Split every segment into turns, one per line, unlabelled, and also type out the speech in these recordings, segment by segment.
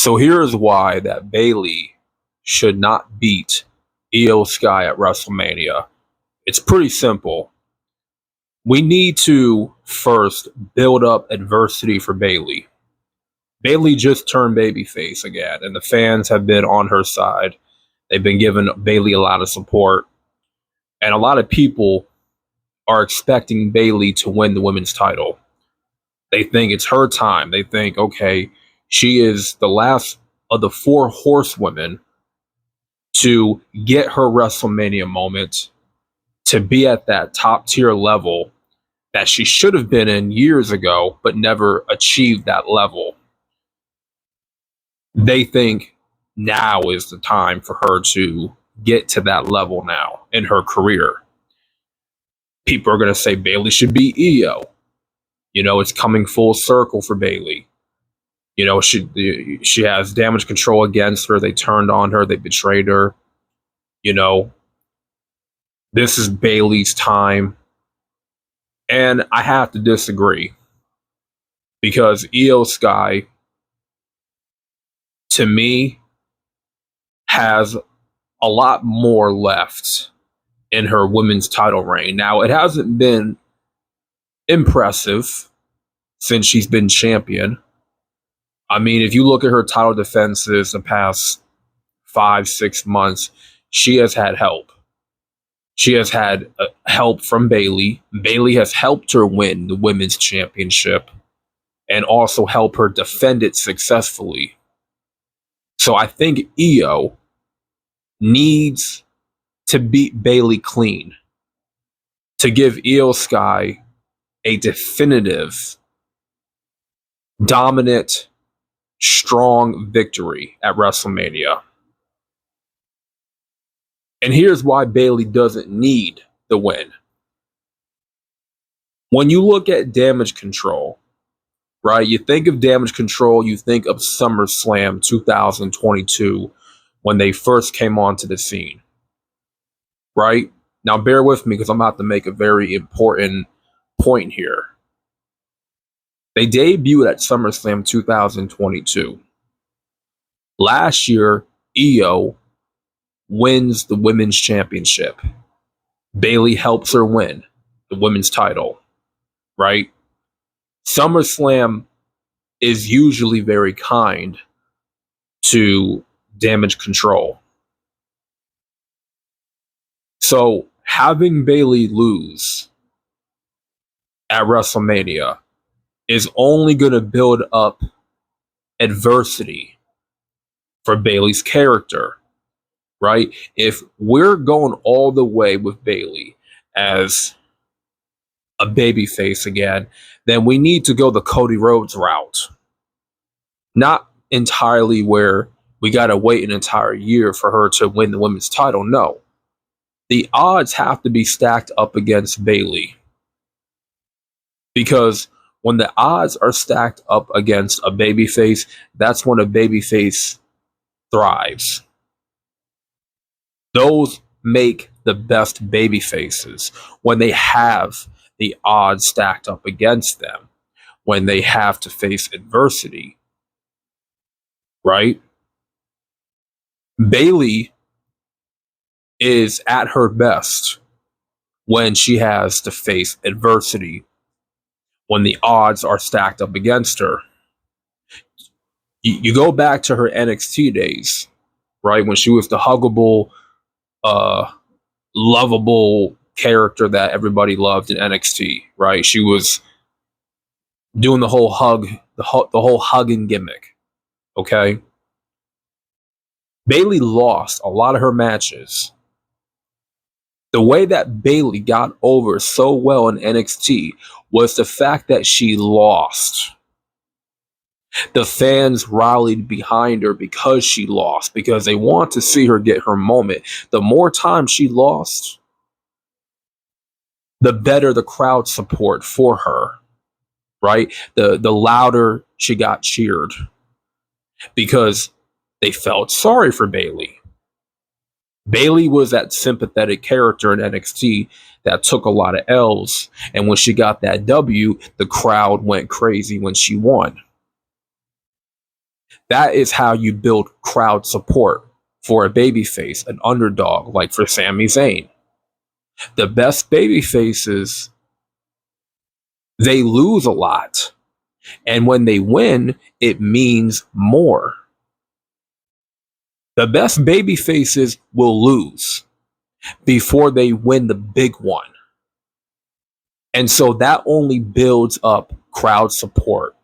So here's why that Bayley should not beat Iyo Sky at WrestleMania. It's pretty simple. We need to first build up adversity for Bayley. Bayley just turned babyface again, and the fans have been on her side. They've been giving Bayley a lot of support, and a lot of people are expecting Bayley to win the women's title. They think it's her time. They think, okay, she is the last of the four horsewomen to get her WrestleMania moment, to be at that top tier level that she should have been in years ago, but never achieved that level. They think now is the time for her to get to that level now in her career. People are going to say Bayley should be Iyo. You know, it's coming full circle for Bayley. You know, she has damage control against her. They turned on her. They betrayed her. You know, this is Bayley's time. And I have to disagree. Because Iyo Sky, to me, has a lot more left in her women's title reign. Now, it hasn't been impressive since she's been champion. I mean, if you look at her title defenses the past 5-6 months, she has had help. She has had help from Bayley. Bayley has helped her win the women's championship and also help her defend it successfully. So I think Iyo needs to beat Bayley clean to give Iyo Sky a definitive, dominant, strong victory at WrestleMania. And here's why Bayley doesn't need the win. When you look at damage control, right, you think of damage control, you think of SummerSlam 2022 when they first came onto the scene, right? Now, bear with me because I'm about to make a very important point here. They debuted at SummerSlam 2022. Last year, Iyo wins the women's championship. Bayley helps her win the women's title, right? SummerSlam is usually very kind to damage control. So having Bayley lose at WrestleMania is only going to build up adversity for Bayley's character, right? If we're going all the way with Bayley as a babyface again, then we need to go the Cody Rhodes route. Not entirely where we got to wait an entire year for her to win the women's title. No. The odds have to be stacked up against Bayley. Because when the odds are stacked up against a babyface, that's when a babyface thrives. Those make the best babyfaces when they have the odds stacked up against them, when they have to face adversity, right? Bayley is at her best when she has to face adversity, when the odds are stacked up against her. You go back to her NXT days, right? When she was the huggable, lovable character that everybody loved in NXT, right? She was doing the whole hug, the whole hugging gimmick, okay? Bayley lost a lot of her matches. The way that Bayley got over so well in NXT was the fact that she lost. The fans rallied behind her because she lost, because they want to see her get her moment. The more time she lost, the better the crowd support for her, right? The louder she got cheered, because they felt sorry for Bayley. Bayley was that sympathetic character in NXT that took a lot of L's, and when she got that W, the crowd went crazy when she won. That is how you build crowd support for a babyface, an underdog, like for Sami Zayn. The best babyfaces, they lose a lot. And when they win, it means more. The best baby faces will lose before they win the big one. And so that only builds up crowd support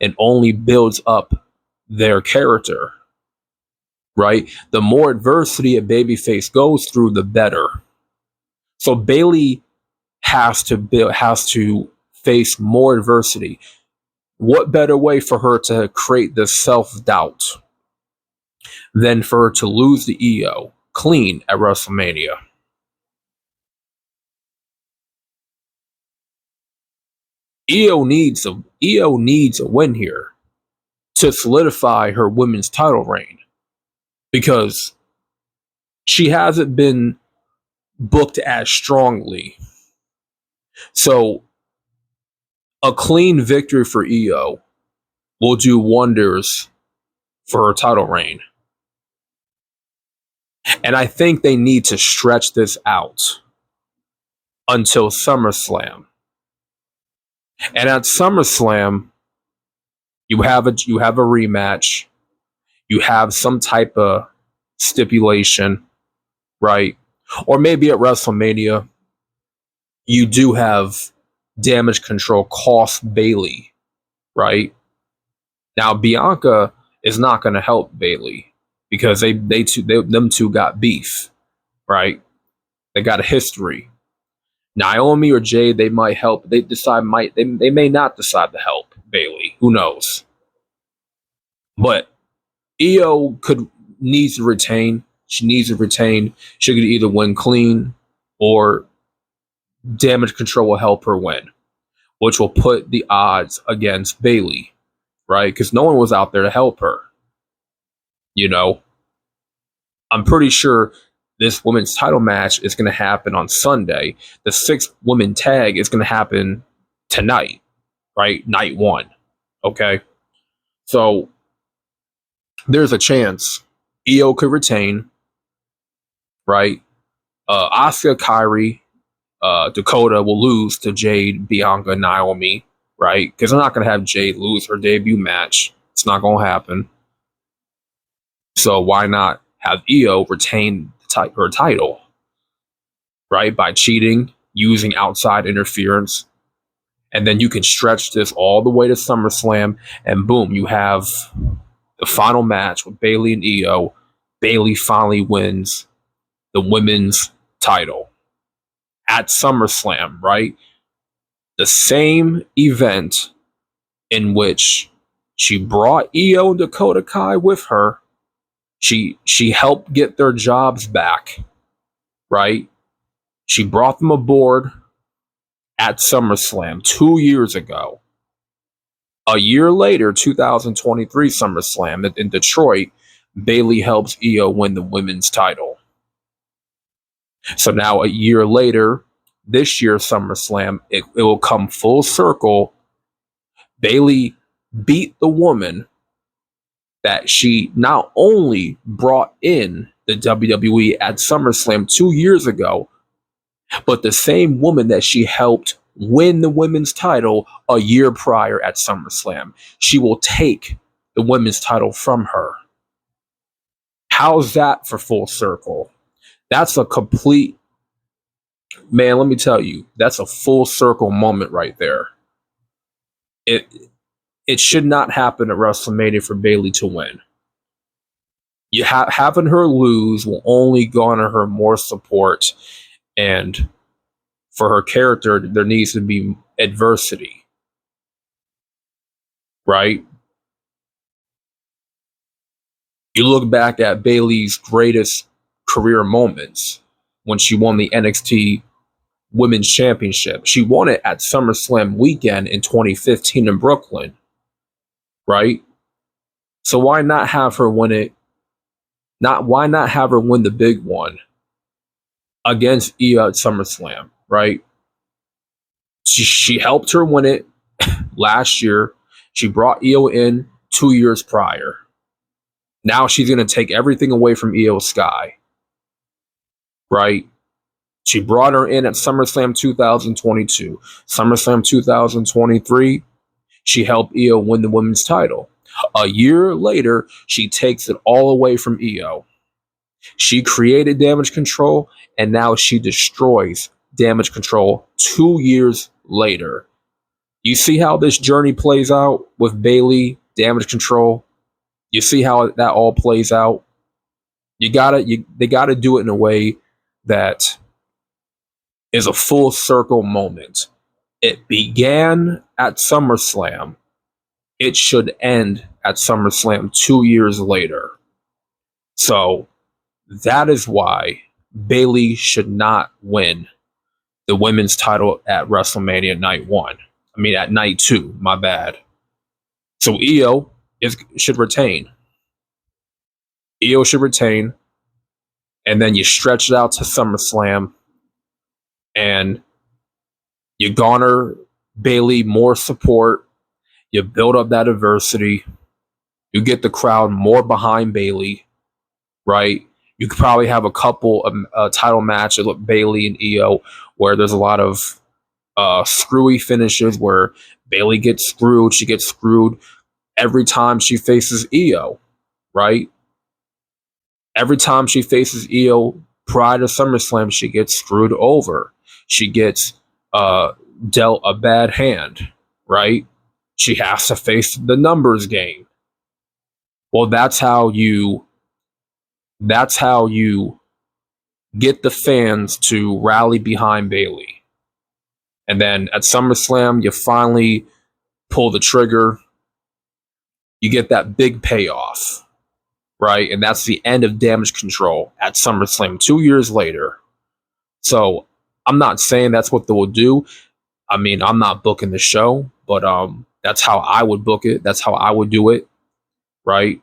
and only builds up their character, right? The more adversity a babyface goes through, the better. So Bayley has to face more adversity. What better way for her to create this self-doubt than for her to lose the Iyo clean at WrestleMania? Iyo needs a win here to solidify her women's title reign, because she hasn't been booked as strongly. So a clean victory for Iyo will do wonders for her title reign. And I think they need to stretch this out until SummerSlam. And at SummerSlam, you have a rematch. You have some type of stipulation, right? Or maybe at WrestleMania, you do have damage control cost Bayley, right? Now Bianca is not going to help Bayley because them two got beef, right? They got a history. Naomi or Jade, they might help. They may not decide to help Bayley. Who knows? But Iyo needs to retain. She needs to retain. She could either win clean or damage control will help her win, which will put the odds against Bayley, right? Because no one was out there to help her. You know, I'm pretty sure this women's title match is going to happen on Sunday. The 6 women tag is going to happen tonight, right? Night 1. Okay. So there's a chance Iyo could retain, right? Asuka, Kairi, Dakota will lose to Jade, Bianca, Naomi, right? Because they're not going to have Jade lose her debut match. It's not going to happen. So why not have Iyo retain her title, right? By cheating, using outside interference. And then you can stretch this all the way to SummerSlam, and boom, you have the final match with Bayley and Iyo. Bayley finally wins the women's title at SummerSlam, right? The same event in which she brought Iyo and Dakota Kai with her. She helped get their jobs back, right? She brought them aboard at SummerSlam 2 years ago. A year later, 2023 SummerSlam in Detroit, Bayley helps Iyo win the women's title. So now a year later, this year's SummerSlam, it will come full circle. Bayley beat the woman that she not only brought in the WWE at SummerSlam 2 years ago, but the same woman that she helped win the women's title a year prior at SummerSlam. She will take the women's title from her. How's that for full circle? That's a complete, man, let me tell you, that's a full circle moment right there. It should not happen at WrestleMania for Bayley to win. Having her lose will only garner her more support, and for her character, there needs to be adversity, right? You look back at Bayley's greatest career moments when she won the NXT Women's Championship. She won it at SummerSlam weekend in 2015 in Brooklyn, right? So why not have her win it? Why not have her win the big one against Iyo at SummerSlam, right? She helped her win it last year. She brought Iyo in 2 years prior. Now she's going to take everything away from Iyo Sky, right? She brought her in at SummerSlam 2022. SummerSlam 2023, she helped Iyo win the women's title. A year later, she takes it all away from Iyo. She created Damage Control, and now she destroys Damage Control 2 years later. You see how this journey plays out with Bayley, Damage Control? You see how that all plays out? They gotta do it in a way that is a full circle moment. It began at SummerSlam. It should end at SummerSlam 2 years later. So that is why Bayley should not win the women's title at WrestleMania night 1. I mean, at night 2, my bad. So Iyo should retain. Iyo should retain. And then you stretch it out to SummerSlam. And you garner Bayley more support. You build up that adversity. You get the crowd more behind Bayley, right? You could probably have a couple of title matches with Bayley and Iyo where there's a lot of screwy finishes where Bayley gets screwed. She gets screwed every time she faces Iyo, right? Every time she faces Iyo prior to SummerSlam, she gets screwed over. She gets dealt a bad hand, right? She has to face the numbers game. Well, that's how you get the fans to rally behind Bayley. And then at SummerSlam, you finally pull the trigger. You get that big payoff, right? And that's the end of Damage Control at SummerSlam 2 years later. So I'm not saying that's what they will do. I mean, I'm not booking the show, but that's how I would book it. That's how I would do it, right?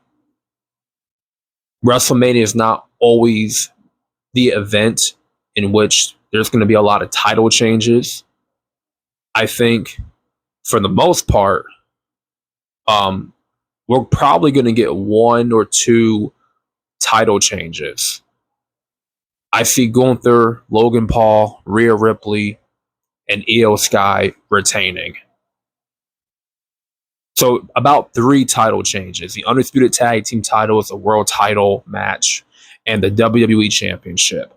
WrestleMania is not always the event in which there's going to be a lot of title changes. I think for the most part, we're probably going to get 1 or 2 title changes. I see Gunther, Logan Paul, Rhea Ripley, and Iyo Sky retaining. So about 3 title changes. The Undisputed Tag Team title is a world title match, and the WWE Championship.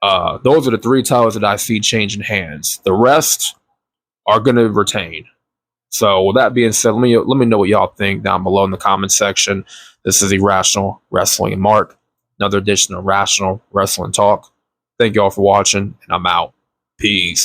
Those are the 3 titles that I see changing hands. The rest are going to retain. So with that being said, let me know what y'all think down below in the comment section. This is Irrational Wrestling and Mark. Another edition of Rational Wrestling Talk. Thank y'all for watching, and I'm out. Peace.